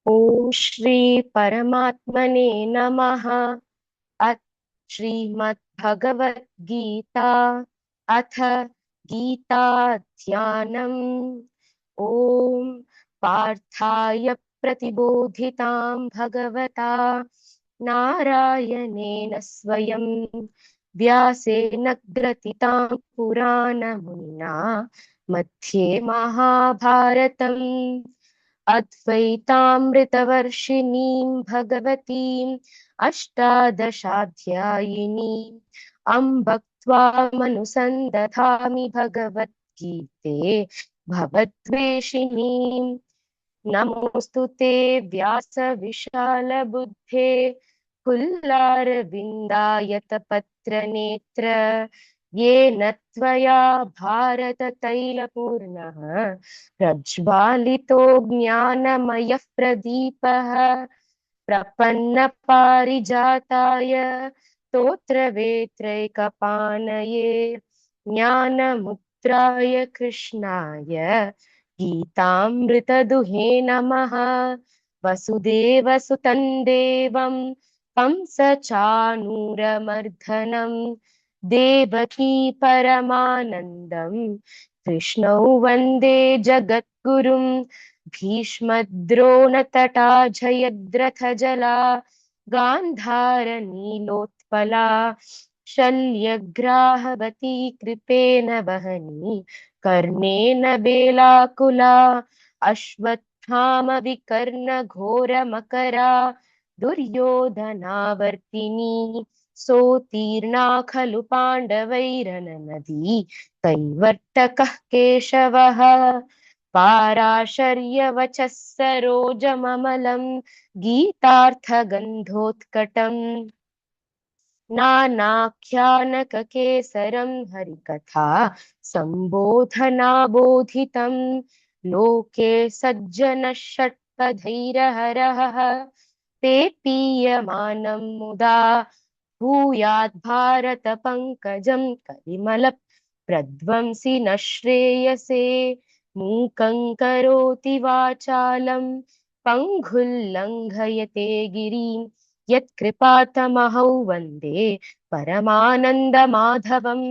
ॐ श्री परमात्मने नमः। अथ श्रीमद्भगवद्गीता अथ गीताध्यानम्। ॐ पार्थाय प्रतिबोधितां भगवता नारायणेन स्वयं व्यासेन ग्रथितां पुराणमुनिना मध्ये महाभारतम् अद्वैतामृतवर्षिणीं भगवतीम् अष्टादशाध्यायिनीम् अम्ब त्वामनुसन्दधामि भगवद्गीते भवद्वेषिणीम्। नमोऽस्तु ते व्यासविशालबुद्धे फुल्लारविन्दायतपत्रनेत्र येन त्वया भारततैलपूर्णः प्रज्वालितो ज्ञानमयः प्रदीपः प्रपन्नपारिजाताय स्तोत्रवेत्रैकपाणये ज्ञानमुद्राय कृष्णाय गीतामृतदुहे नमः। वसुदेवसुतं देवं कंसचाणूरमर्दनं देवकी परमानन्दं कृष्णौ वन्दे जगद्गुरुं। भीष्मद्रोणतटा जयद्रथजला गान्धारनीलोत्पला शल्यग्राहवती कृपेण वहनी कर्णेन बेलाकुला अश्वत्थामविकर्णघोरमकरा दुर्योधनावर्तिनी सोत्तीर्णा खलु पाण्डवैरननदी कैवर्तकः केशवः पाराशर्यवचः सरोजममलं गीतार्थगन्धोत्कटम् नानाख्यानककेसरं हरिकथा सम्बोधनाबोधितं लोके सज्जनः षट्पथैरहरः ते पीयमानं मुदा भूयात् भारत पंकजं कलिमल प्रध्वंसि न श्रेयसे मूकं करोति वाचालं पङ्गुल्लङ्घयते गिरिं यत्कृपातमहौ वन्दे परमानन्दमाधवम्।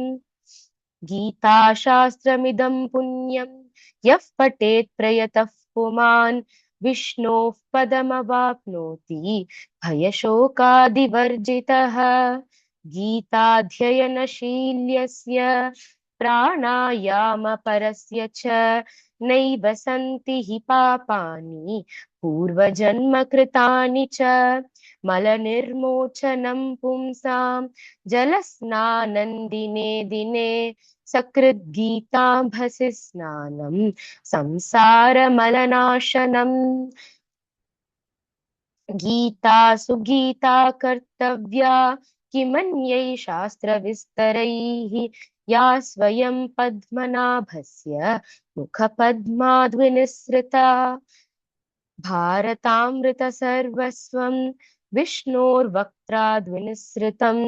गीताशास्त्रमिदं पुण्यं यः पठेत् प्रयतः पुमान् विष्णोः पदमवाप्नोति भयशोकादिवर्जितः। गीताध्ययनशील्यस्य प्राणायामपरस्य च नैव सन्ति हि पापानि पूर्वजन्मकृतानि च मलनिर्मोचनं पुंसां जलस्नानन्दिने दिने सकृद्गीताभसि स्नानं संसारमलनाशनम्। गीता सुगीता कर्तव्या किमन्यै शास्त्रविस्तरैः या स्वयं पद्मनाभस्य मुखपद्माद्विनिसृता भारतामृतसर्वस्वं विष्णोर्वक्त्राद्विनिसृतं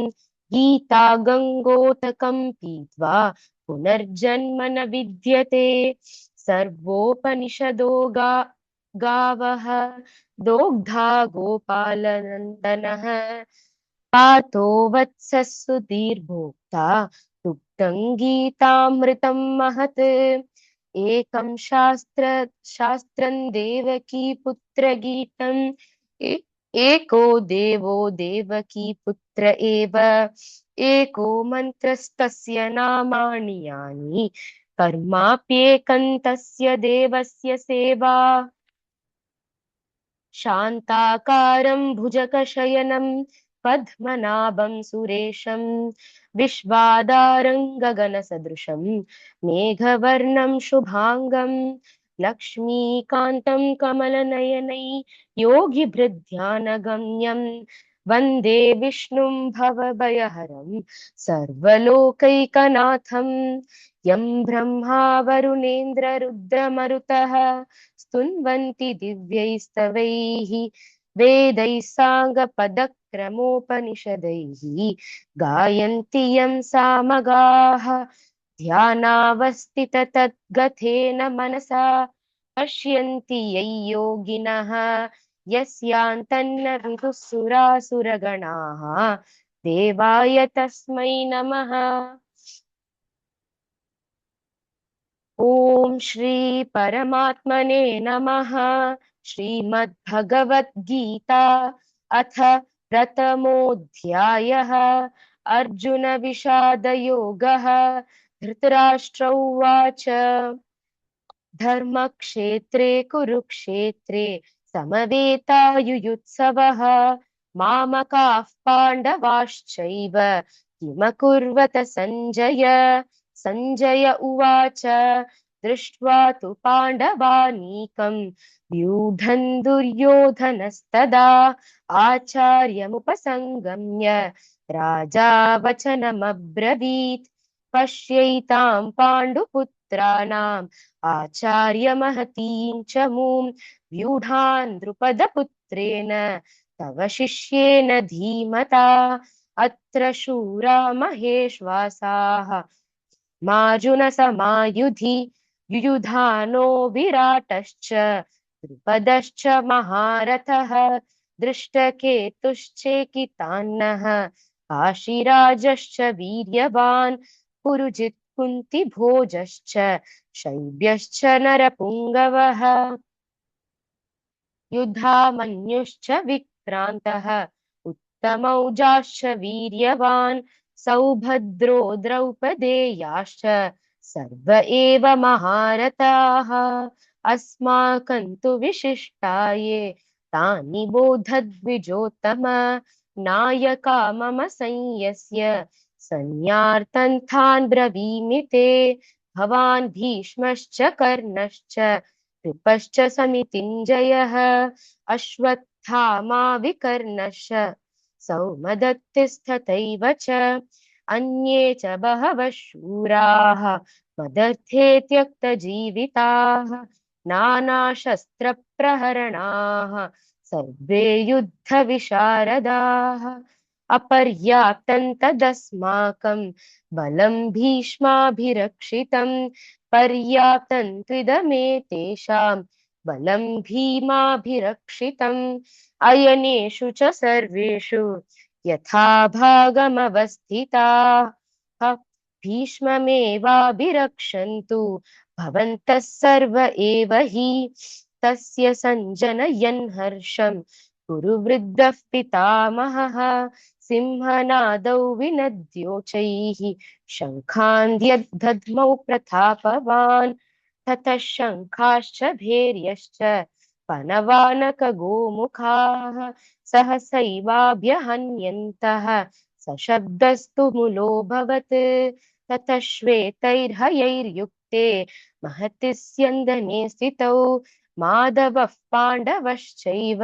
गीता गङ्गोदकं पीत्वा पुनर्जन्म न विद्यते सर्वोपनिषदो गावः दोग्धा गोपालनन्दनः पार्थो वत्सः सुधीर्भोक्ता दुग्धं गीतामृतं महत् एकं शास्त्रं देवकी पुत्रगीतम् एको देवो देवकी पुत्र एव एको मन्त्रस्तस्य नामानि यानि कर्माप्येकं तस्य देवस्य सेवा शान्ताकारं भुजगशयनं पद्मनाभं सुरेशं विश्वाधारं गगनसदृशं मेघवर्णं शुभांगं लक्ष्मीकान्तं कमलनयनै योगिभृध्यानगम्यं वन्दे विष्णुं भवभयहरं सर्वलोकैकनाथं यं ब्रह्मा वरुणेन्द्ररुद्रमरुतः स्तुन्वन्ति दिव्यैस्तवैः वेदैः साङ्गपदक्रमोपनिषदैः गायन्ति यं सामगाः ध्यानावस्थिततद्गतेन मनसा पश्यन्ति यै योगिनः यस्यान्तन्न विदुः सुरासुरगणाः देवाय तस्मै नमः। ॐ श्री परमात्मने नमः। श्रीमद्भगवद्गीता अथ प्रथमोऽध्यायः अर्जुन विषादयोगः। धृतराष्ट्र उवाच धर्मक्षेत्रे कुरुक्षेत्रे समवेतायुयुत्सवः मामकाः पाण्डवाश्चैव किमकुर्वत सञ्जय। सञ्जय उवाच दृष्ट्वा तु पाण्डवानीकं व्यूढन् दुर्योधनस्तदा आचार्यमुपसङ्गम्य राजा वचनमब्रवीत् पश्यैतां पाण्डुपुत्राणाम् आचार्यमहतीं च मूं व्यूढान् द्रुपदपुत्रेण तव शिष्येन धीमता अत्र शूरा महेश्वासाः मार्जुनसमायुधि युयुधानो विराटश्च द्रुपदश्च महारथः दृष्टकेतुश्चेकितान्नः काशीराजश्च वीर्यवान् पुरुजित् कुन्तिभोजश्च शैब्यश्च नरपुङ्गवः युधामन्युश्च विक्रान्तः उत्तमौजाश्च वीर्यवान् सौभद्रो द्रौपदेयाश्च सर्व एव महारथाः अस्माकं तु विशिष्टाये तानि बोधद्विजोत्तम नायका मम संयस्य संज्ञार्थन्तान् ब्रवीमि ते भवान् भीष्मश्च कर्णश्च कृपश्च समितिञ्जयः अश्वत्थामा विकर्णश्च सौमदत्तिस्तथैव च अन्ये च बहवः शूराः मदर्थे त्यक्तजीविताः नानाशस्त्रप्रहरणाः सर्वे युद्धविशारदाः अपर्याप्तं तदस्माकं बलं भीष्माभिरक्षितं पर्याप्तं त्विदमेतेषां बलं भीमाभिरक्षितम् अयनेषु च सर्वेषु यथा भागमवस्थिताः भीष्ममेवाभिरक्षन्तु भवन्तः सर्व एव हि तस्य सञ्जनयन् हर्षं कुरु वृद्धः पितामहः सिंहनादौ विनद्योचैः शङ्खान् यद्दध्मौ प्रतापवान् ततः शङ्खाश्च भैर्यश्च पनवानकगोमुखाः सहसैवाभ्यहन्यन्तः सशब्दस्तु मुलोऽभवत् ततः श्वेतैर्हयैर्युक्ते महति स्यन्दने स्थितौ माधवः पाण्डवश्चैव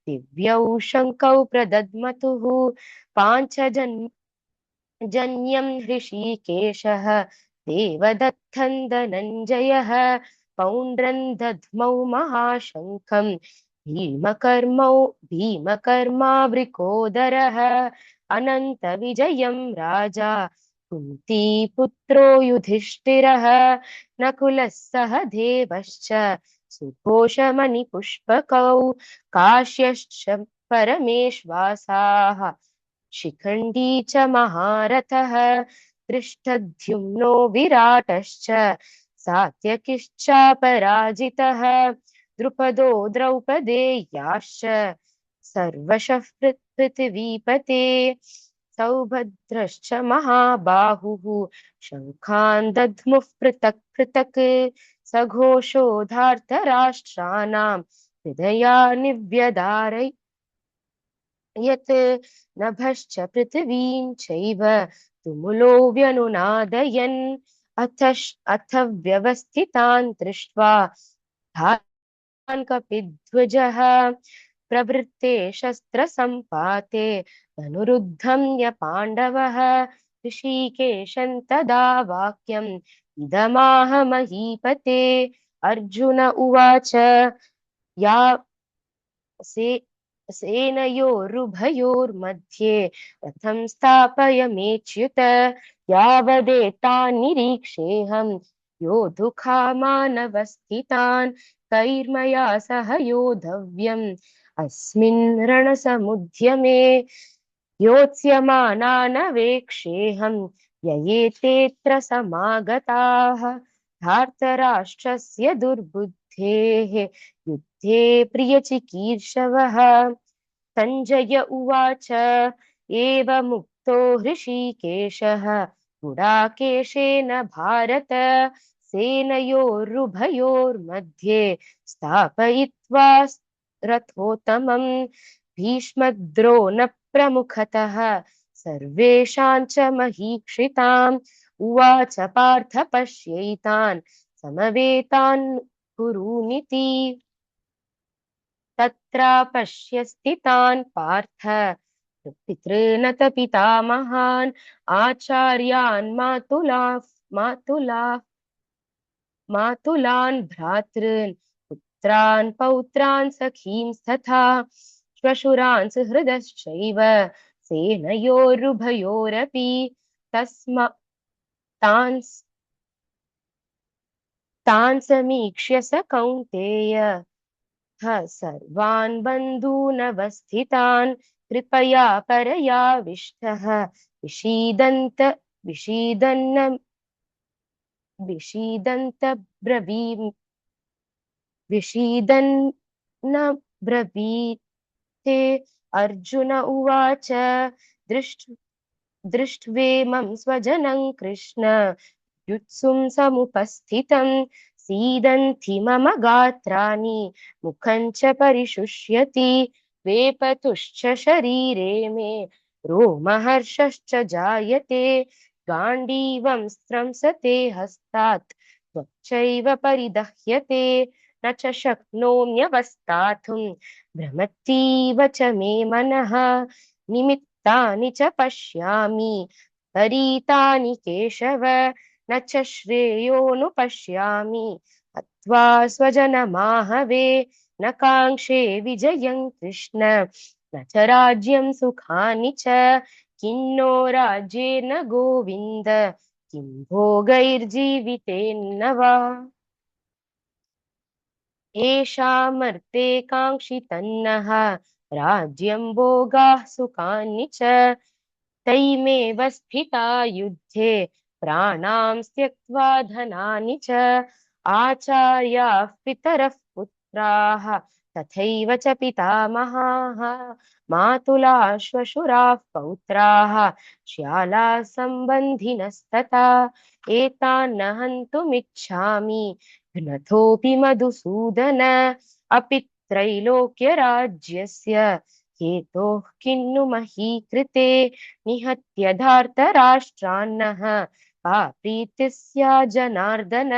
दिव्यौ शङ्कौ प्रदद्मतुः पाञ्चजन्यं हृषीकेशः देवदत्तं धनञ्जयः पौण्ड्रं दध्मौ महाशङ्खं भीमकर्मावृकोदरः अनन्तविजयं राजा कुन्तीपुत्रो युधिष्ठिरः नकुलः सह देवश्च सुघोषमणिपुष्पकौ काश्यश्च परमेश्वासाः शिखण्डी च महारथः दृष्टद्युम्नो विराटश्च सात्यकिश्चापराजितः द्रुपदो द्रौपदेयाश्च सर्वशः पृथिवीपते सौभद्रश्च महाबाहुः शङ्खान् दध्मुः पृथक् पृथक् सघोषोधार्तराष्ट्राणां हृदयानि व्यदारयत् यत् नभश्च पृथिवीं चैव तुमुलो व्यनुनादयन् अथ व्यवस्थितान् दृष्ट्वा धान् कपिध्वजः प्रवृत्ते शस्त्रसम्पाते धनुरुद्धम्य पाण्डवः ऋषिकेशं तदा वाक्यम् इदमाह महीपते अर्जुन उवाच या सेनयोरुभयोर्मध्ये रथं स्थापयमेच्युत यावदेतान्निरीक्षेऽहं योद्धुकामानवस्थितान् कैर्मया सह योद्धव्यम् अस्मिन् रणसमुद्यमे योत्स्यमानानवेक्षेऽहं ययेतेऽत्र समागताः धार्तराष्ट्रस्य दुर्बुद्धेः युद्धे प्रियचिकीर्षवः। सञ्जय उवाच एवमुक्तो हृषीकेशः गुडाकेशेन भारत सेनयोरुभयोर्मध्ये स्थापयित्वा रथोत्तमम् भीष्मद्रोणप्रमुखतः सर्वेषां च महीक्षिताम् उवाच पार्थ पश्यैतान् समवेतान् कुरूनिति तत्रापश्य स्थितान् पार्थ पितॄनथ पितामहान् आचार्यान् मातुलान् भ्रातॄन् पुत्रान् पौत्रान् सखींस्तथा श्वशुरान् सुहृदश्चैव सेनयोरुभयोरपि तस्मा तान् तान् समीक्ष्य स कौन्तेय सर्वान् बन्धूनवस्थितान् कृपया परयाविष्टः विषीदन्त विषीदन्न विषीदन्तब्रवीम् विषीदन्न ब्रवीते अर्जुन उवाच दृष्ट्वेमं स्वजनं कृष्ण युत्सुं समुपस्थितं सीदन्ति मम गात्राणि मुखं च परिशुष्यति वेपतुश्च शरीरे मे रोमहर्षश्च जायते गाण्डीवं स्त्रंसते हस्तात् त्वच्चैव परिदह्यते न च शक्नोम्यवस्थातुं भ्रमतीव च मे मनः निमित्तानि च पश्यामि परीतानि केशव न च श्रेयोऽनुपश्यामि हत्वा स्वजनमाहवे न काङ्क्षे विजयं कृष्ण न च राज्यं सुखानि च किन्नो राज्येन गोविन्द किं भोगैर्जीवितेन्न वा येषामर्थे काङ्क्षितन्नः राज्यं भोगाः सुखानि च तैमेव स्थिता युद्धे प्राणां त्यक्त्वा धनानि च आचार्याः पितरः पुत्राः तथैव च पितामहाः मातुलाः श्वशुराः पौत्राः श्यालाः सम्बन्धिनस्तथा एतान्न हन्तुमिच्छामि घ्नतोऽपि मधुसूदन अपि त्रैलोक्यराज्यस्य हेतोः किन्नु मही कृते निहत्य धार्तराष्ट्रान्नः का प्रीतिः स्या जनार्दन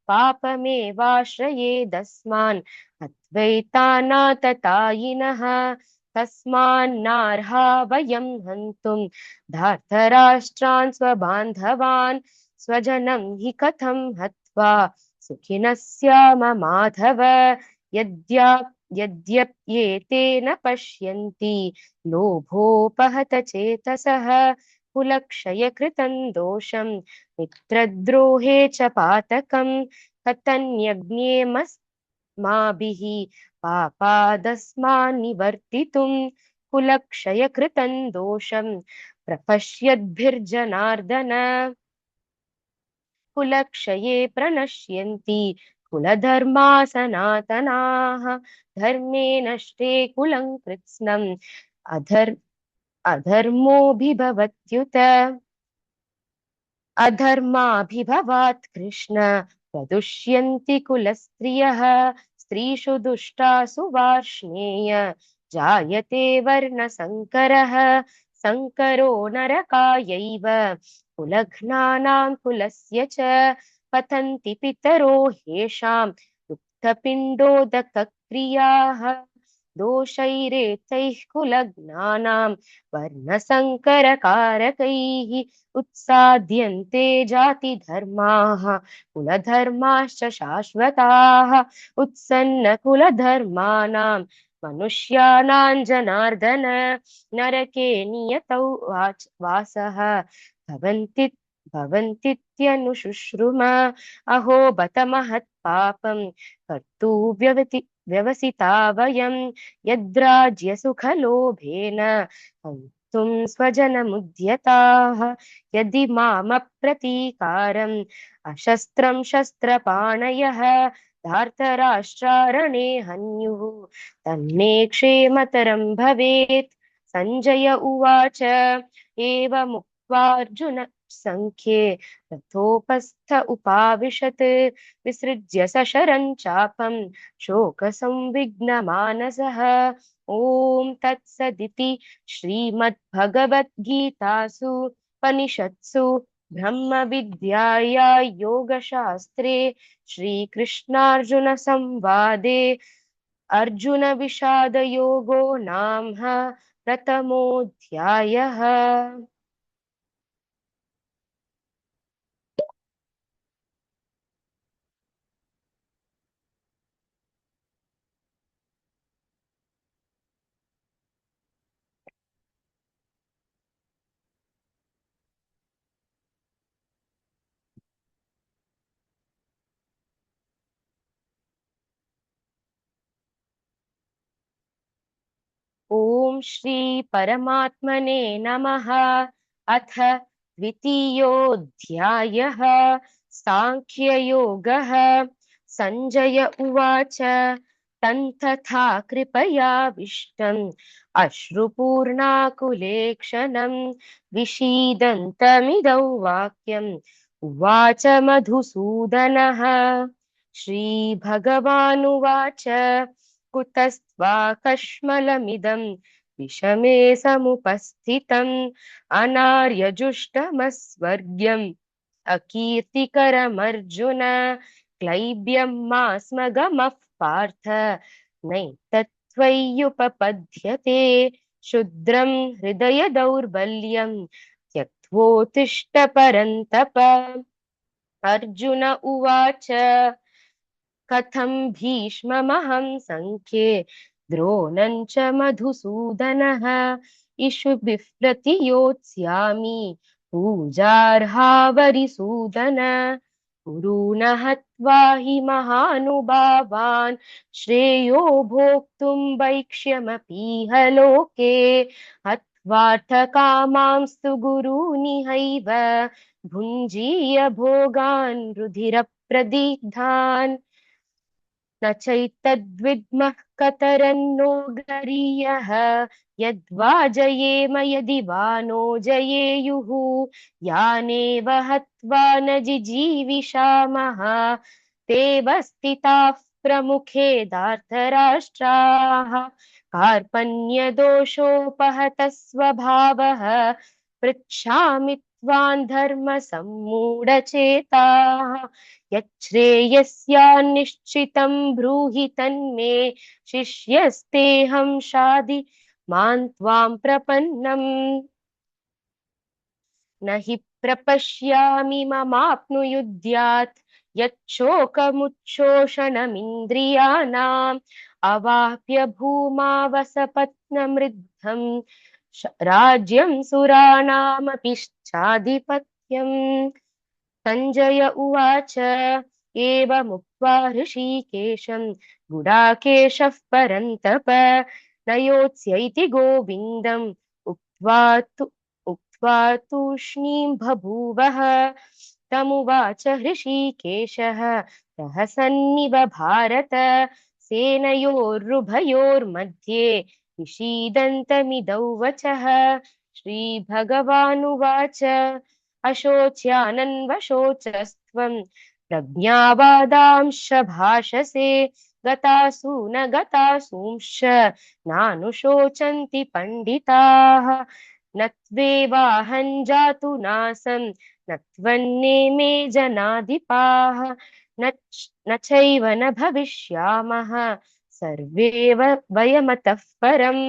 पापमेवाश्रयेदस्मान् हत्वैतानाततायिनः तस्मान्नार्हा वयं हन्तुं धार्तराष्ट्रान् स्वबान्धवान् स्वजनं हि कथं हत्वा सुखिनः स्याम माधव यद्यप्येतेन पश्यन्ति लोभोपहत चेतसः कुलक्षयकृतं दोषं मित्रद्रोहे च पातकं कथन्यज्ञेमस्माभिः पापादस्मान्निवर्तितुं कुलक्षयकृतं दोषं प्रपश्यद्भिर्जनार्दन कुलक्षये प्रणश्यन्ति कुलधर्मा सनातनाः धर्मे नष्टे कुलं कृत्स्नम् अधर्मोऽभिभवत्युत अधर्माभिभवात् कृष्ण प्रदुष्यन्ति कुलस्त्रियः स्त्रीषु दुष्टासु वार्ष्णेय जायते वर्णसङ्करः सङ्करो नरकायैव कुलघ्नानां कुलस्य च पतन्ति पितरो ह्येषां लुप्तपिण्डोदकक्रियाः दोषैरेतैः कुलघ्नानां वर्णसङ्करकारकैः उत्साद्यन्ते जातिधर्माः कुलधर्माश्च शाश्वताः उत्सन्नकुलधर्माणां मनुष्याणां जनार्दन नरके नियतौ वासः भवन्ति भवन्तीत्यनुशुश्रुम अहो बत महत्पापं कर्तुव्यवति व्यवसिता वयं यद्राज्यसुखलोभेन हन्तुं स्वजनमुद्यताः यदि मामप्रतीकारम् अशस्त्रं शस्त्रपाणयः धार्तराष्ट्रारणे हन्युः तन्मे क्षेमतरं भवेत् सञ्जय उवाच एवमुक्त्वार्जुन संख्ये रथोपस्थ उपाविशत् विसृज्य सशरं चापं शोकसंविघ्नमानसः ॐ तत्सदिति श्रीमद्भगवद्गीतासु उपनिषत्सु ब्रह्मविद्याया योगशास्त्रे श्रीकृष्णार्जुनसंवादे अर्जुनविषादयोगो नाम प्रथमोऽध्यायः। ॐ श्री परमात्मने नमः। अथ द्वितीयोऽध्यायः सांख्ययोगः। संजय उवाच तन्तथा कृपयाविष्टम् अश्रुपूर्णाकुलेक्षणं विषीदन्तमिदौ वाक्यम् उवाच मधुसूदनः। श्रीभगवानुवाच कुतस्त्वाकश्मलमिदं विषमे समुपस्थितम् अनार्यजुष्टमस्वर्ग्यम् अकीर्तिकरमर्जुन क्लैब्यं मा स्म गमः पार्थ नैतत्त्वय्युपपद्यते क्षुद्रं हृदय दौर्बल्यं त्यक्त्वोत्तिष्ठ परन्तप। अर्जुन उवाच कथं भीष्ममहं संख्ये द्रोणं च मधुसूदनः इषुभिः प्रतियोत्स्यामि पूजार्हावरिसूदन गुरून् हत्वा हि महानुभावान् श्रेयो भोक्तुं वैक्ष्यमपीह लोके हत्वार्थकामांस्तु गुरूनिहैव भुञ्जीय भोगान् रुधिरप्रदिग्धान् न चैतद्विद्मः कतरन्नो गरीयः यद्वा जयेम यदि वा नो जयेयुः यानेव हत्वा न जिजीविषामः तेव स्थिताः प्रमुखे धार्तराष्ट्राः कार्पण्यदोषोपहतः स्वभावः पृच्छामि त्वां धर्मसम्मूढचेताः यच्छ्रेयस्यान्निश्चितं ब्रूहि तन्मे शिष्यस्तेऽहं शाधि मां त्वां प्रपन्नम् न हि प्रपश्यामि ममाप्नुयुध्यात् यच्छोकमुच्छोषणमिन्द्रियाणाम् अवाप्य भूमा वसपत्नमृद्धम् राज्यं सुराणामपि चाधिपत्यम्। सञ्जय उवाच एवमुक्त्वा ऋषिकेशं गुडाकेशः परन्तप न योत्स्यैति गोविन्दम् उक्त्वा तूष्णीं बभूवः तमुवाच हृषीकेशः प्रहसन्निव भारत सेनयोरुभयोर्मध्ये विषीदन्तमिदौ वचः श्रीभगवानुवाच अशोच्यानन्वशोचस्त्वं प्रज्ञावादांश्च भाषसे गतासु न गतासूंश्च नानुशोचन्ति पण्डिताः न त्वेवाहं जातु नासं न त्वन्नेमे जनाधिपाः न चैव न भविष्यामः सर्वे वयमतः परम्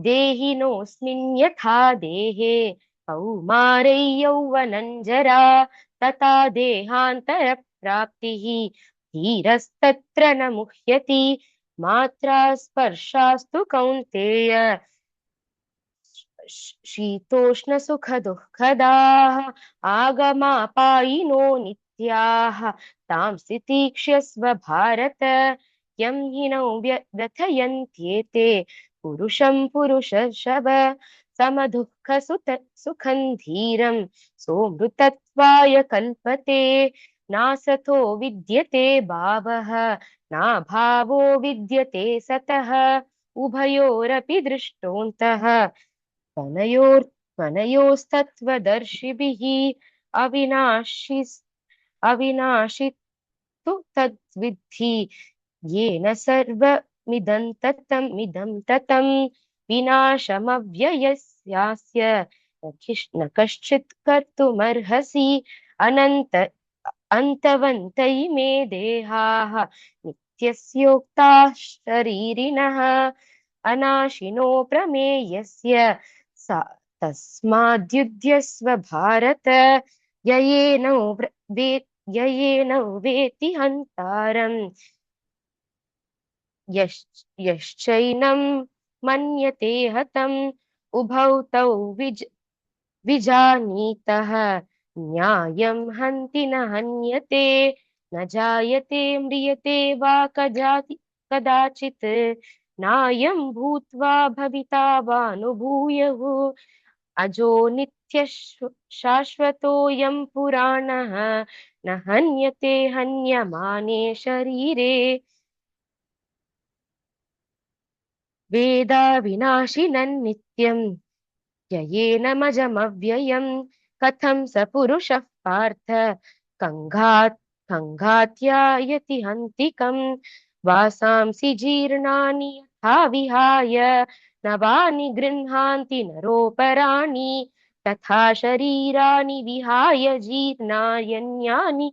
देहिनोऽस्मिन् यथा देहे कौमारै यौवनञ्जरा तथा देहान्तरप्राप्तिः धीरस्तत्र न मुह्यति मात्रा स्पर्शास्तु कौन्तेय शीतोष्णसुखदुःखदाः आगमापायिनो सत्याः तां स्थितीक्ष्यस्व भारत यं हिनौ व्यथयन्त्येते पुरुषं पुरुषर्षभ समदुःखसुत सुखं धीरं सोऽमृतत्वाय कल्पते नासतो विद्यते भावः नाभावो विद्यते सतः उभयोरपि दृष्टोऽन्तः त्वनयोस्तत्त्वदर्शिभिः अविनाशि अविनाशितु तद्विद्धि येन सर्वमिदं ततं विनाशमव्ययस्यास्य न कश्चित् कर्तुमर्हसि अनन्त अन्तवन्त इमे देहाः नित्यस्योक्ताः शरीरिणः अनाशिनो प्रमेयस्य तस्माद्युध्यस्व भारत ययेनौ वेति हन्तारम् यश्चैनं मन्यते हतम् उभौ तौ विजानीतः न्यायं हन्ति न हन्यते न जायते म्रियते वा कदाचित् नायं भूत्वा भविता वानुभूयः अजो नित्यः शाश्वतोऽयं पुराणः न हन्यते हन्यमाने शरीरे वेदा विनाशिनं नित्यम् ययेनमजमव्ययम् कथं स पुरुषः पार्थ कङ्घात्यायति हन्तिकम् वासांसि जीर्णानि यथा विहाय नवानि गृह्णान्ति नरोपराणि तथा शरीराणि विहाय जीर्णान्यानि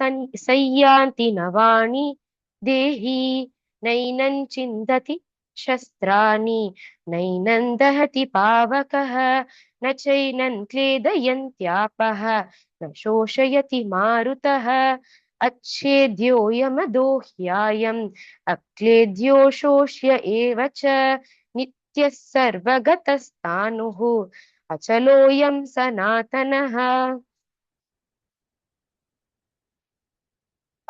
संयान्ति नवानि देहि नैनं चिन्तति शस्त्राणि नैनं दहति पावकः न चैनं क्लेदयन्त्यापः न शोषयति मारुतः अच्छेद्योऽयमदोह्यायम् अक्लेद्यो शोष्य एव च नित्यः सर्वगतस्तानुः अचलोऽयं सनातनः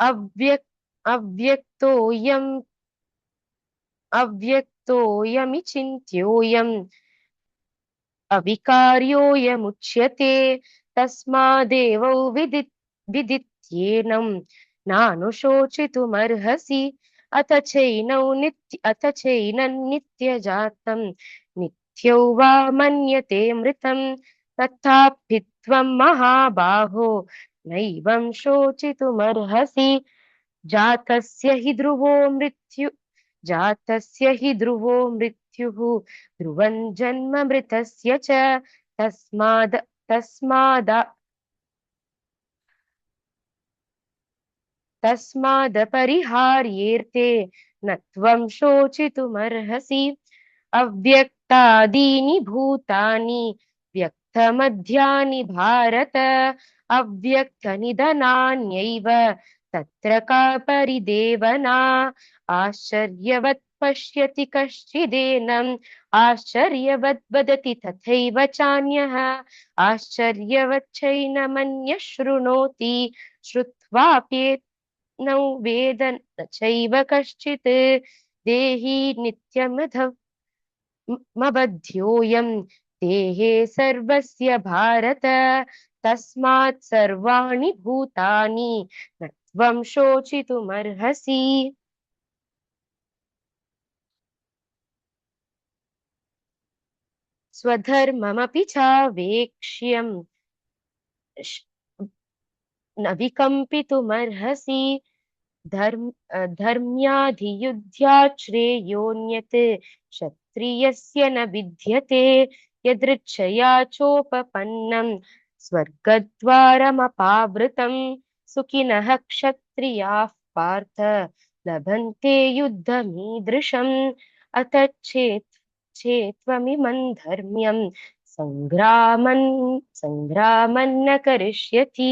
अव्यक्तोऽयमिचिन्त्योऽयम् अविकार्योऽयमुच्यते तस्मादेवौ विदित्येनं नानुशोचितुमर्हसि अथ चैनं नित्यजातं नित्यो वा मन्यते मृतं तथापि त्वं महाबाहो नैवं शोचितुमर्हसि जातस्य हि ध्रुवो मृत्युः ध्रुवं जन्म मृतस्य च तस्माद् तस्माद् तस्मादपरिहार्येऽर्थे न त्वं शोचितुमर्हसि अव्यक्तादीनि भूतानि व्यक्तमध्यानि भारत अव्यक्तनिधनान्यैव तत्र का परिदेवना आश्चर्यवत् पश्यति कश्चिदेनम् आश्चर्यवत् वदति तथैव चान्यः आश्चर्यवच्चैनमन्यः शृणोति श्रुत्वाप्येत् नौ वेद न चैव कश्चित् देहि नित्यमबध्योऽयं देहे सर्वस्य भारत तस्मात् सर्वाणि भूतानि न त्वं शोचितुमर्हसि स्वधर्ममपि चावेक्ष्यं न विकम्पितुमर्हसि धर्म्याधियुध्यात् श्रेयोऽन्यत् क्षत्रियस्य न विद्यते यदृच्छया चोपपन्नं स्वर्गद्वारमपावृतं सुखिनः क्षत्रियाः पार्थ लभन्ते युद्धमीदृशम् अथ चेत्त्वमिमं धर्म्यं सङ्ग्रामन्न करिष्यति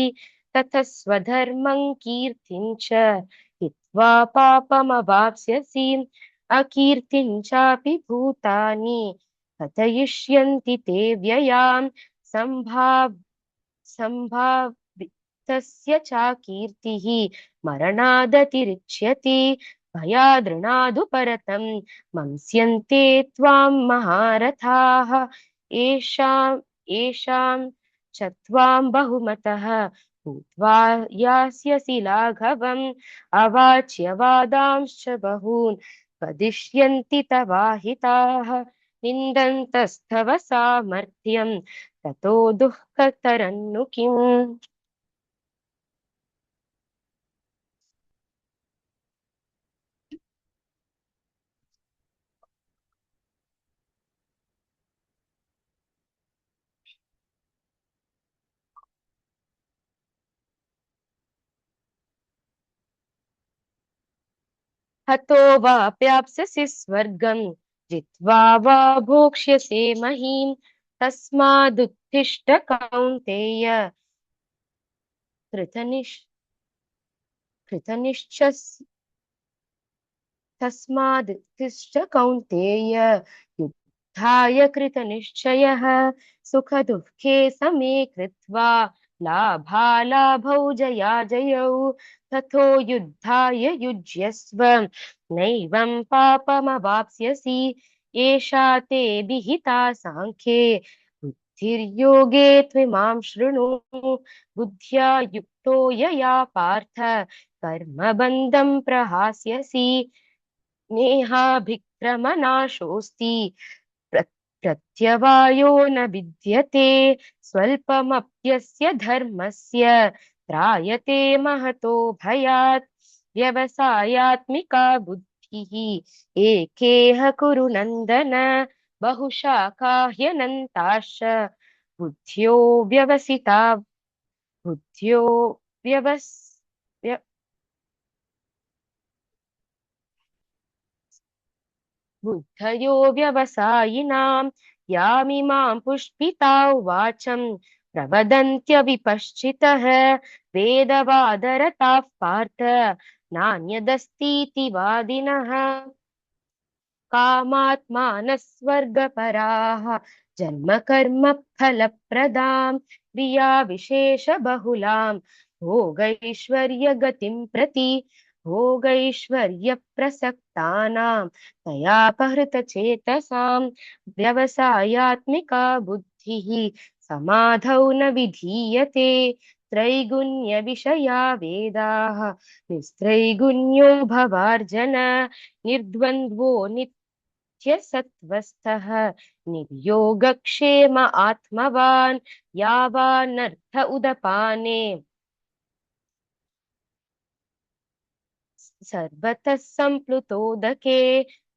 ततः स्वधर्मं कीर्तिं च हित्वा पापमवाप्स्यसि अकीर्तिं चापि भूतानि कथयिष्यन्ति ते व्ययाम् सम्भाव्य तस्य चाकीर्तिः मरणादतिरिच्यते भयादृणादु परतं मंस्यन्ते त्वां महारथाः येषां च त्वां बहुमतः भूत्वा यास्यसि लाघवम् अवाच्य वादांश्च बहून् वदिष्यन्ति तवाहिताः निन्दन्तस्तव सामर्थ्यं ततो दुःखतरन्नु किम्। हतो वा प्राप्स्यसि स्वर्गं जित्वा वा भोक्ष्यसे महीम् तस्मादुत्थिष्ठ कौन्तेय कृतनिश् कृतनिश्चस् तस्मादुत्थिष्ठ कौन्तेय युद्धाय कृतनिश्चयः सुखदुःखे समे कृत्वा लाभालाभौ जयाजयौ तथो युद्धाय युज्यस्व नैवं पापमवाप्स्यसि एषा ते विहिता साङ्ख्ये बुद्धिर्योगे त्विमां शृणु बुद्ध्या युक्तो यया पार्थ कर्मबन्धं प्रहास्यसि नेहाभिक्रमनाशोऽस्ति प्रत्यवायो न विद्यते स्वल्पमप्यस्य धर्मस्य त्रायते महतो भयात् व्यवसायात्मिका बुद्धिः एकेह कुरु नन्दन बहुशाखा ह्यनन्ताश्च बुद्ध्यो व्यवसिता बुद्ध्यो व्यवस् व्य- बुद्धयो व्यवसायिनां यामिमां पुष्पिता वाचम् प्रवदन्त्यविपश्चितः वेदवादरताः पार्थ नान्यदस्तीति वादिनः कामात्मानः स्वर्गपराः जन्म फलप्रदां क्रियाविशेषबहुलां भोगैश्वर्यगतिं प्रति भोगैश्वर्यप्रसक्तानां तयापहृतचेतसां व्यवसायात्मिका बुद्धिः समाधौ न विधीयते त्रैगुण्यविषया वेदाः निस्त्रैगुण्यो भवार्जन निर्द्वन्द्वो नित्यसत्त्वस्थः निर्योगक्षेम आत्मवान् यावानर्थ उदपाने सर्वतः सम्प्लुतोदके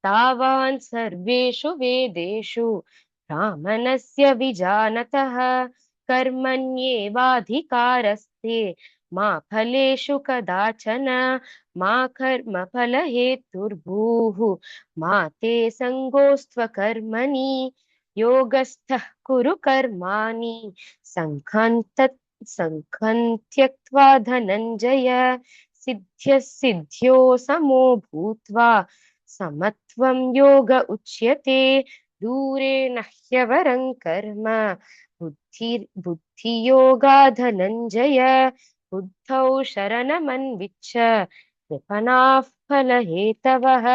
तावान् सर्वेषु वेदेषु ब्राह्मणस्य विजानतः कर्मण्येवाधिकारस्ते मा फलेषु कदाचन मा कर्मफलहेतुर्भूः मा ते सङ्गोऽस्त्वकर्मणि योगस्थः कुरु कर्माणि सङ्घं त्यक्त्वा धनञ्जय सिद्ध्यः समो भूत्वा समत्वं योग उच्यते दूरेण ह्यवरं कर्म बुद्धियोगा धनञ्जय बुद्धौ शरणमन्विच्छ कृपणाः फलहेतवः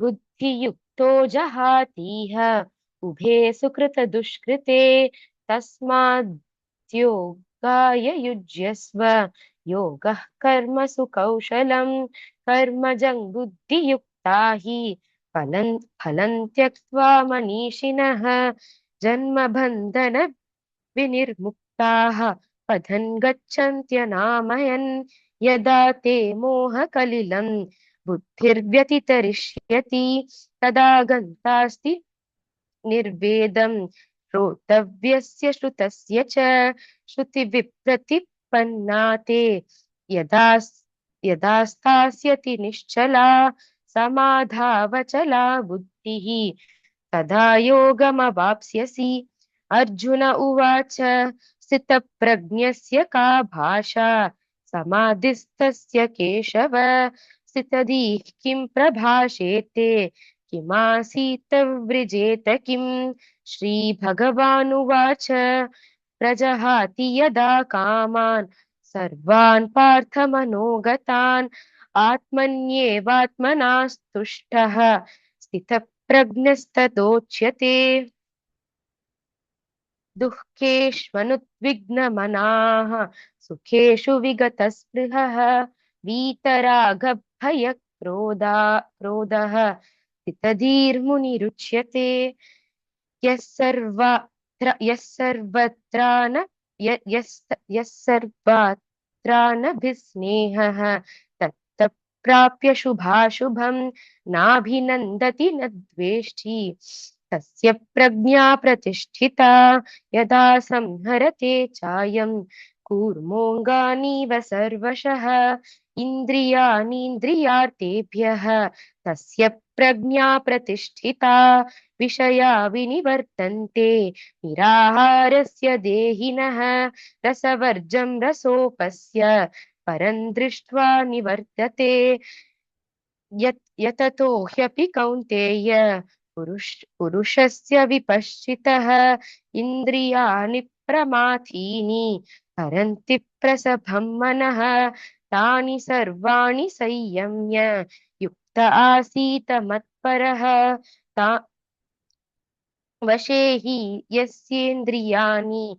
बुद्धियुक्तो जहातीह उभे सुकृतदुष्कृते तस्माद्योगाय युज्यस्व योगः कर्मसु कौशलम् कर्मजं बुद्धियुक्ता हि फलं त्यक्त्वा मनीषिणः जन्मबन्धन विनिर्मुक्ताः पथन् गच्छन्त्यनामयन् यदा ते मोहकलिलं बुद्धिर्व्यतितरिष्यति तदा गन्तास्ति निर्वेदं श्रोतव्यस्य श्रुतस्य च श्रुतिविप्रतिपन्ना ते यदा यदा स्थास्यति निश्चला समाधावचला बुद्धिः तदा योगमवाप्स्यसि अर्जुन उवाच स्थितप्रज्ञस्य का भाषा समाधिस्थस्य केशव स्थितधीः किं प्रभाषेते किमासीत व्रजेत किम् श्रीभगवानुवाच प्रजहाति यदा कामान् सर्वान् पार्थमनोगतान् आत्मन्येवात्मना स्तुष्टः स्थितप्रज्ञस्तदोच्यते दुःखेष्वनुद्विग्नमनाः सुखेषु विगतस्पृहः वीतरागभयक्रोधः स्थितधीर्मुनिरुच्यते यः सर्वत्र न तत्तः शुभाशुभं नाभिनन्दति न द्वेष्टि तस्य प्रज्ञा प्रतिष्ठिता यदा संहरते चायं कूर्मोऽङ्गानीव सर्वशः इन्द्रियाणीन्द्रियार्थेभ्यः तस्य प्रज्ञा प्रतिष्ठिता विषया विनिवर्तन्ते निराहारस्य देहिनः रसवर्जं रसोपस्य परं दृष्ट्वा निवर्तते यततो ह्यपि कौन्तेय पुरुषस्य विपश्चितः इन्द्रियाणि प्रमाथीनि हरन्ति प्रसभं मनः तानि सर्वाणि संयम्य युक्त आसीत मत्परः वशे हि यस्येन्द्रियाणि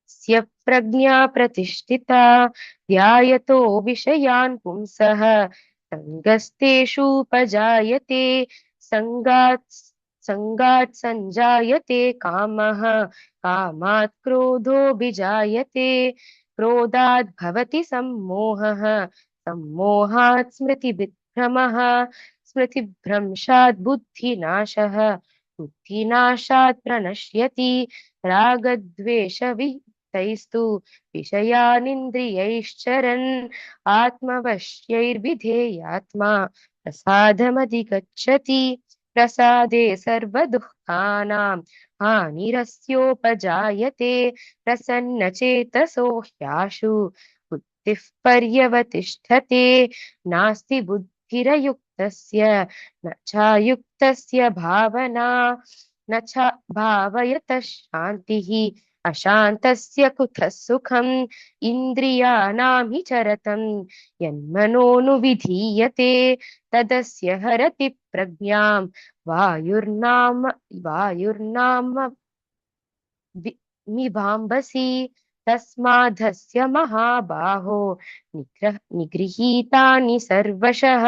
स्य प्रज्ञा प्रतिष्ठिता ध्यायतो विषयान् पुंसः सङ्गस्तेषूपजायते सङ्गात् सञ्जायते कामः कामात् क्रोधोऽभिजायते क्रोधात् भवति सम्मोहः सम्मोहात् स्मृतिविभ्रमः स्मृतिभ्रंशात् बुद्धिनाशः बुद्धिनाशात् प्रणश्यति रागद्वेषवितैस्तु विषयानिन्द्रियैश्चरन् आत्मवश्यैर्विधेयात्मा प्रसादमधिगच्छति प्रसादे सर्वदुःखानां हानिरस्योपजायते प्रसन्नचेतसो ह्याशु बुद्धिः पर्यवतिष्ठते नास्ति बुद्धिरयुक्तस्य न चायुक्तस्य भावना न च भावयतः शान्तिः अशान्तस्य कुतः सुखम् इन्द्रियाणां हि चरतं यन्मनोनुविधीयते तदस्य हरति प्रज्ञां वायुर्नाम मिवाम्बसि तस्माधस्य महाबाहो निगृहीतानि सर्वशः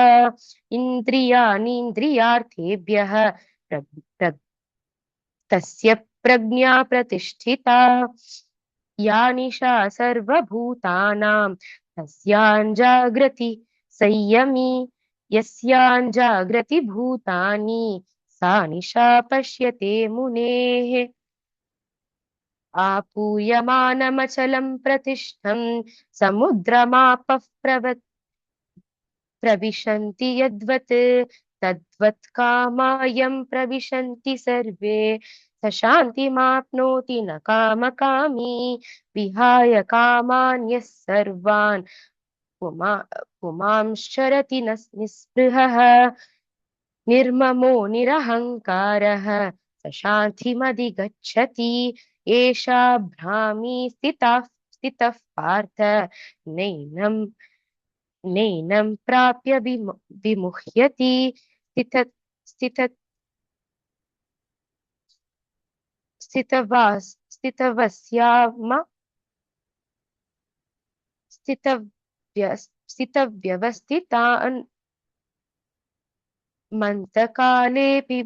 इन्द्रियाणीन्द्रियार्थेभ्यः तस्य प्रज्ञा प्रतिष्ठिता या निशा सर्वभूतानां तस्याञ्जाग्रति संयमी यस्याञ्जाग्रति भूतानि सा निशा पश्यते मुनेः आपूयमानमचलं प्रतिष्ठं समुद्रमापः प्रविशन्ति यद्वत् तद्वत् कामायं प्रविशन्ति सर्वे स शान्तिमाप्नोति न कामकामी विहाय कामान्यः सर्वान् पुमांश्चरति निःस्पृहः निर्ममो निरहङ्कारः स शान्तिमधिगच्छति एषा भ्रामी स्थितः पार्थ नैनं प्राप्य विमुह्यति स्थितव्यवस्थितान् मन्तकालेऽपि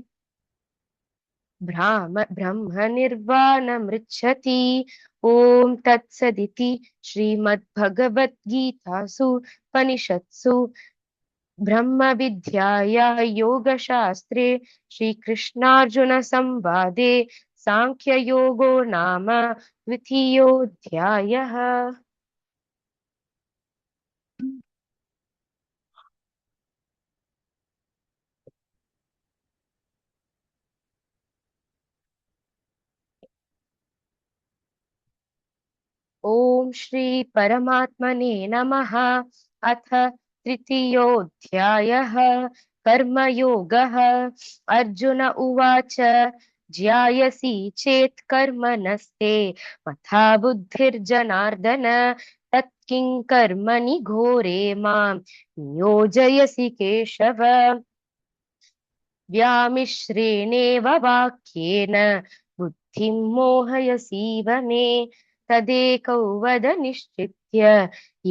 ब्रह्मनिर्वाणमृच्छति ॐ तत्सदिति श्रीमद्भगवद्गीतासु उपनिषत्सु ब्रह्मविद्याया योगशास्त्रे श्रीकृष्णार्जुनसंवादे सांख्ययोगो नाम द्वितीयोऽध्यायः। ॐ श्री परमात्मने नमः। अथ तृतीयोऽध्यायः कर्मयोगः। अर्जुन उवाच ज्यायसि चेत् कर्मणस्ते मथा बुद्धिर्जनार्दन तत्किं कर्मणि घोरे मां नियोजयसि केशव व्यामिश्रेणेव वाक्येन बुद्धिं मोहयसीव मे तदेकौ वद निश्चित्य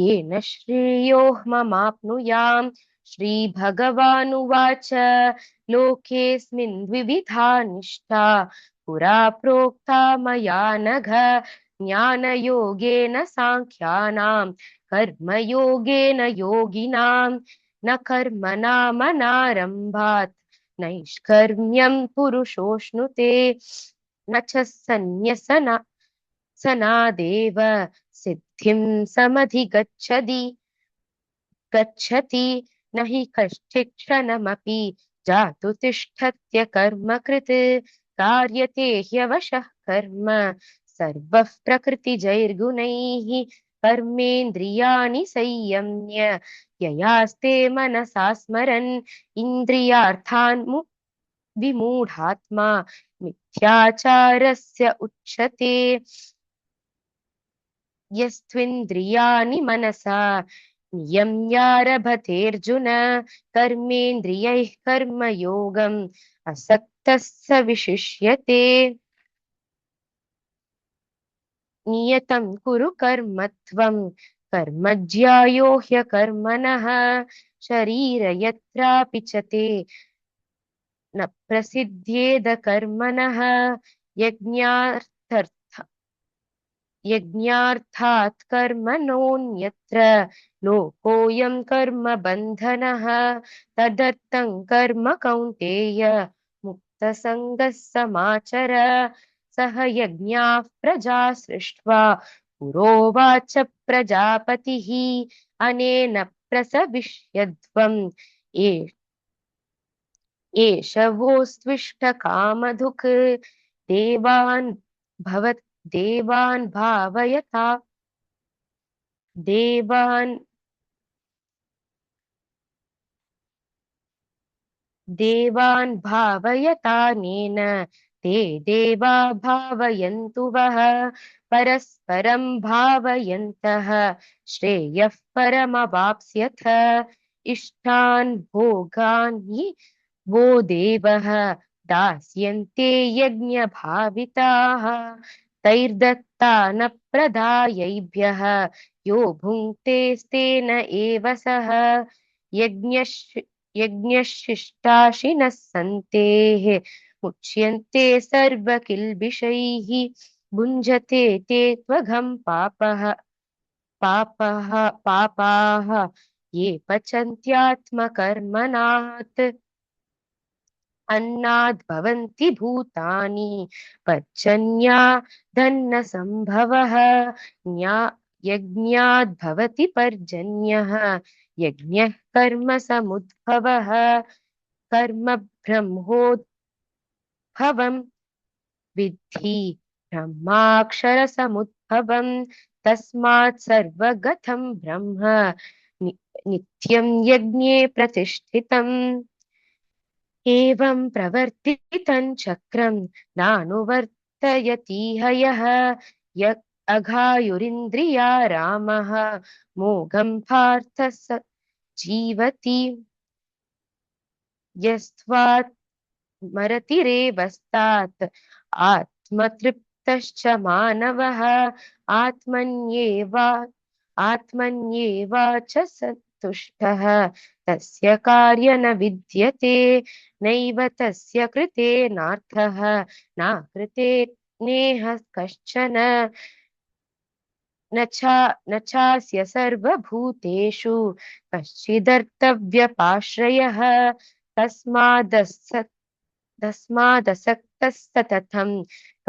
येन श्रेयोऽहमवाप्नुयाम् श्रीभगवानुवाच लोकेऽस्मिन् द्विविधा निष्ठा पुरा प्रोक्ता मया नघ ज्ञानयोगेन साङ्ख्यानां कर्मयोगेन योगिनां न कर्मणामनारम्भात् नैष्कर्म्यं पुरुषोऽश्नुते न च सन्न्यसनादेव सिद्धिं गच्छति न हि कश्चित् क्षणमपि जातु तिष्ठत्य कर्मकृत् कार्यते ह्यवशः कर्म सर्वः प्रकृतिजैर्गुणैः कर्मेन्द्रियाणि संयम्य ययास्ते मनसा स्मरन् इन्द्रियार्थान् विमूढात्मा मिथ्याचारस्य उच्यते यस्त्विन्द्रियाणि मनसा नियम्यारभतेऽर्जुन कर्मेन्द्रियैः कर्मयोगम् असक्तः स विशिष्यते नियतं कुरु कर्म त्वं कर्मज्यायो ह्यकर्मणः शरीरयत्रापि च ते न प्रसिद्ध्येद कर्मणः यज्ञार्थात् कर्मणोऽन्यत्र लोकोऽयं कर्मबन्धनः तदर्थं कर्म कौन्तेय मुक्तसङ्गः समाचर सह यज्ञाः प्रजा सृष्ट्वा पुरोवाच प्रजापतिः अनेन प्रसविष्यध्वम् एष वोस्त्विष्टकामधुक् देवान् भव देवान् भावयता देवान् देवान् भावयतानेन ते देवा भावयन्तु वः परस्परं भावयन्तः श्रेयः परमवाप्स्यथ इष्टान् भोगान् हि वो देवः दास्यन्ते यज्ञभाविताः तैर्दत्तानप्रदायैभ्यः यो भुङ्क्तेस्तेन एव सः यज्ञशिष्टाशिनः सन्तेः मुच्यन्ते सर्वकिल्बिषैः भुञ्जते ते त्वघं पापाः ये पचन्त्यात्मकर्मणात् अन्नाद् भवन्ति भूतानि पर्जन्यादन्नसम्भवः यज्ञाद् भवति पर्जन्यः यज्ञः कर्म समुद्भवः कर्म ब्रह्मोद्भवम् विद्धि ब्रह्माक्षरसमुद्भवम् तस्मात् सर्वगतं ब्रह्म नित्यं यज्ञे प्रतिष्ठितम् एवं प्रवर्तितं चक्रं नानुवर्तयति हयः अघायुरिन्द्रिया रामः मोघं पार्थ स जीवति यस्त्वात् मरतिरेवस्तात् आत्मतृप्तश्च मानवः आत्मन्येवाच सन्तुष्टः तस्य कार्य न विद्यते नैव तस्य कृतेनार्थः नाकृते नेह कश्चन न चास्य सर्वभूतेषु कश्चिदर्थव्यपाश्रयः तस्मादसक्तः सततं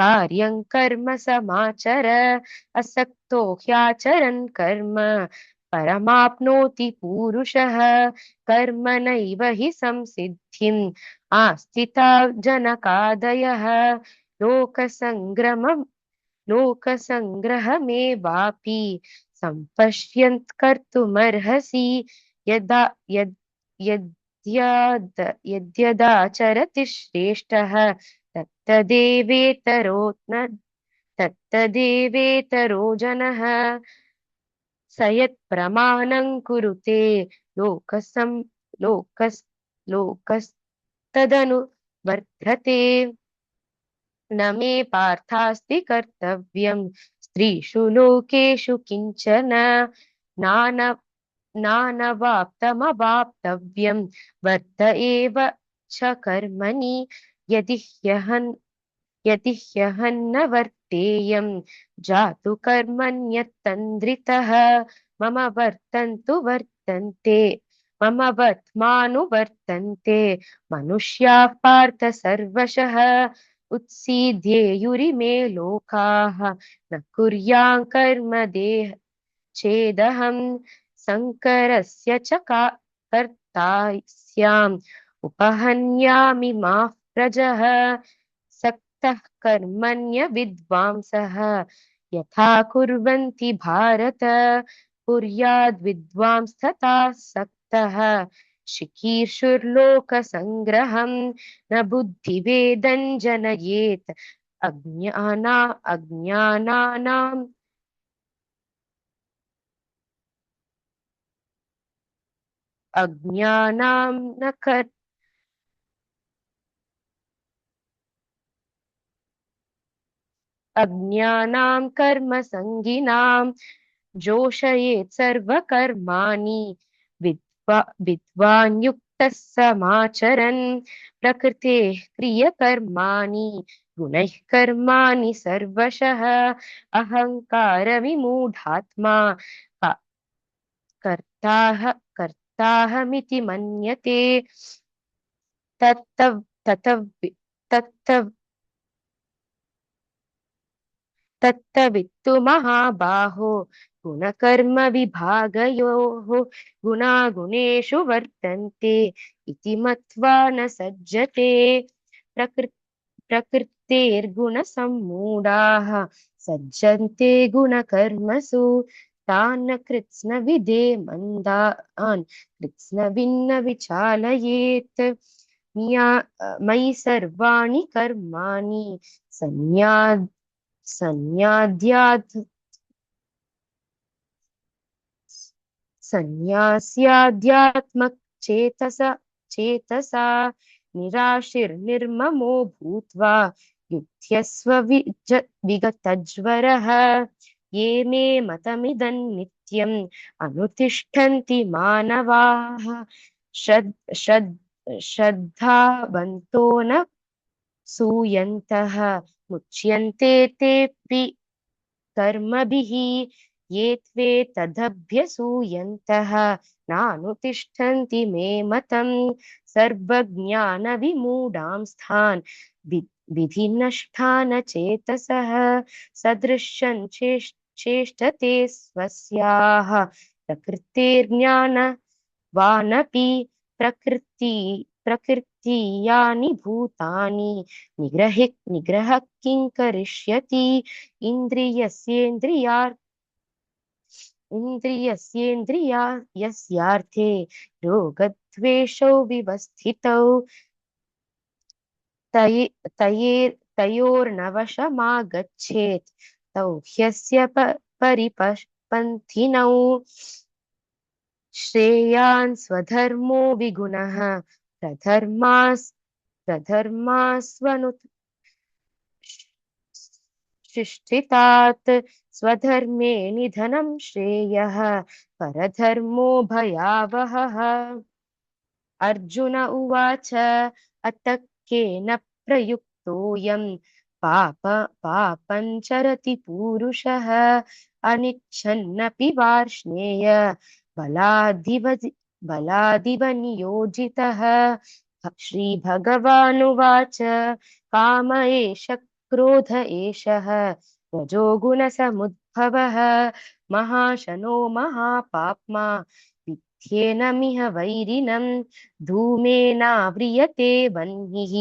कार्यं कर्म समाचर असक्तो ह्याचरन् कर्म परमाप्नोति पूरुषः कर्मणैव हि संसिद्धिम् आस्थिता जनकादयः लोकसङ्ग्रहमेवापि सम्पश्यन् कर्तुमर्हसि यदा यद्यदाचरति श्रेष्ठः तत्तदेवेतरो न तत्तदेवेतरो जनः स यत्प्रमाणं कुरुते लोकसं लोकस् लोकस्तदनु वर्धते न मे पार्थास्ति कर्तव्यं स्त्रीषु लोकेषु किंचन नान नानवाप्तमवाप्तव्यं वर्त एव च कर्मणि यदि ह्यहं यदि ह्यहन्न वर्तेयं जातु कर्मण्यतन्द्रितः मम वर्तन्तु वर्तन्ते मम वर्त्मानुवर्तन्ते मनुष्याः पार्थ सर्वशः उत्सीद्येयुरिमे लोकाः न कुर्यां कर्म देह चेदहं शङ्करस्य च कर्ता स्याम् उपहन्यामि माः प्रजः सक्तः कर्मण्य विद्वांसः यथा कुर्वन्ति भारत कुर्याद् विद्वांस्तथा सक्तः चिकीर्षुर्लोकसङ्ग्रहं न बुद्धिभेदं जनयेत् अज्ञानानाम् अज्ञानां न कर् अज्ञानां कर्मसङ्गिनां जोषयेत् सर्वकर्माणि विद्वान् युक्तः समाचरन् प्रकृतेः क्रियकर्माणि गुणैः कर्माणि सर्वशः अहङ्कारविमूढात्मा कर्ताहमिति मन्यते तत्तव ततव तत्तव तत्तवित्तु महाबाहो गुणकर्मविभागयोः गुणागुणेषु वर्तन्ते इति मत्वा न सज्जते प्रकृ प्रकृतेर्गुणसम्मूढाः सज्जन्ते गुणकर्मसु तान् कृत्स्नविदे मन्दान् कृत्स्नभिन्न विचालयेत् मयि सर्वाणि कर्माणि संज्ञा संन्याद्यात् सन्न्यास्याध्यात्मचेतसा चेतसा निराशिर्निर्ममो भूत्वा युध्यस्व विगतज्वरः ये मे मतमिदं नित्यम् अनुतिष्ठन्ति मानवाः श्रद्धावन्तो न सूयन्तः मुच्यन्ते तेऽपि कर्मभिः ये त्वेतदभ्यसूयन्तः नानुतिष्ठन्ति मे मतम् सर्वज्ञानविमूढांस्तान् विधिनष्टान चेतसः सदृशं चेष्टते स्वस्याः प्रकृतेर्ज्ञानवानपि प्रकृतीयानि भूतानि निग्रह किं करिष्यति इन्द्रियस्येन्द्रियार्थे रोगद्वेषौ विवस्थितौ तयोर्नवशमागच्छेत् तौ ह्यस्य परिपन्थिनौ श्रेयान् स्वधर्मो विगुणः प्रधर्मास्वनुशिष्ठितात् स्वधर्मे निधनं श्रेयः परधर्मो भयावहः अर्जुन उवाच अत केन प्रयुक्तोऽयं पापं चरति पूरुषः अनिच्छन्नपि वार्ष्णेय बलादिव नियोजितः श्रीभगवानुवाच काम एष क्रोध एषः रजोगुणसमुद्भवः महाशनो महापाप्मा ह्येनमिह वैरिणं धूमेनाव्रियते वह्निः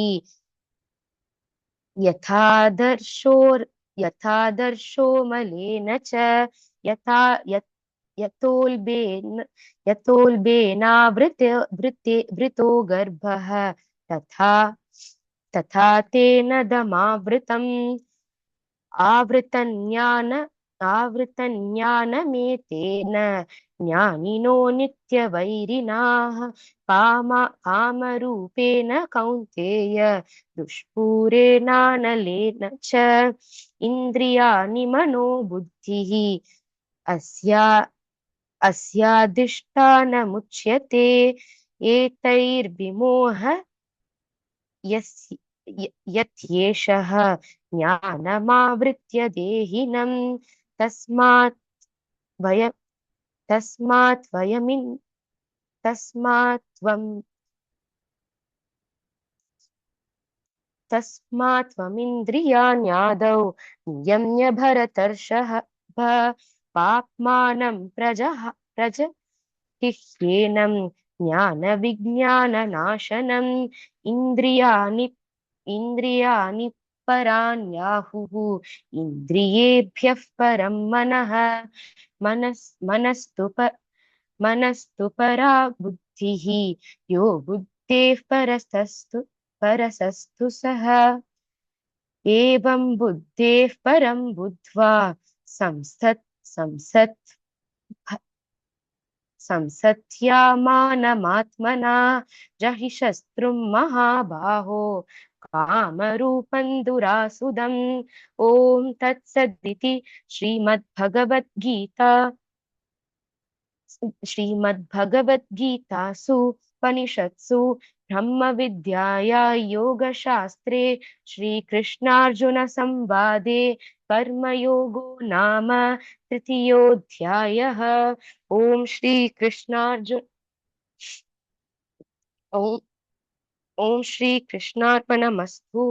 यथादर्शो मलेन च यथा यतोल्बेनावृतो गर्भः तथा तथा तेन दमावृतम् आवृतज्ञान आवृतज्ञानमेतेन ज्ञानिनो नित्यवैरिणाः कामरूपेण कौन्तेय दुष्पूरेणानलेन च इन्द्रियाणि मनो बुद्धिः अस्या अस्याधिष्ठानमुच्यते एतैर्विमोह यस्य यत्येषः ज्ञानमावृत्य देहिनम् तस्मात् वय तस्मात् वयमिन् तस्मात् त्वम् तस्मात् त्वमिन्द्रियाण्यादौ नियम्य भरतर्षभ पाप्मानं प्रजहिह्येनं ज्ञानविज्ञाननाशनम् इन्द्रियाणि इन्द्रियाणि पराण्याहुः इन्द्रियेभ्यः परं मनः मनस्तु परा बुद्धिः यो बुद्धेः परसस्तु सः एवं बुद्धेः परं बुद्ध्वा संसत् संसत्यामानमात्मना जहि शत्रुं महाबाहो कामरूपं दुरासुदम् ॐ तत्सदिति श्रीमद्भगवद्गीतासु उपनिषत्सु ब्रह्मविद्याया योगशास्त्रे श्रीकृष्णार्जुनसंवादे कर्मयोगो नाम तृतीयोऽध्यायः ॐ श्रीकृष्णार्जुन ॐ ॐ श्रीकृष्णार्पणमस्तु।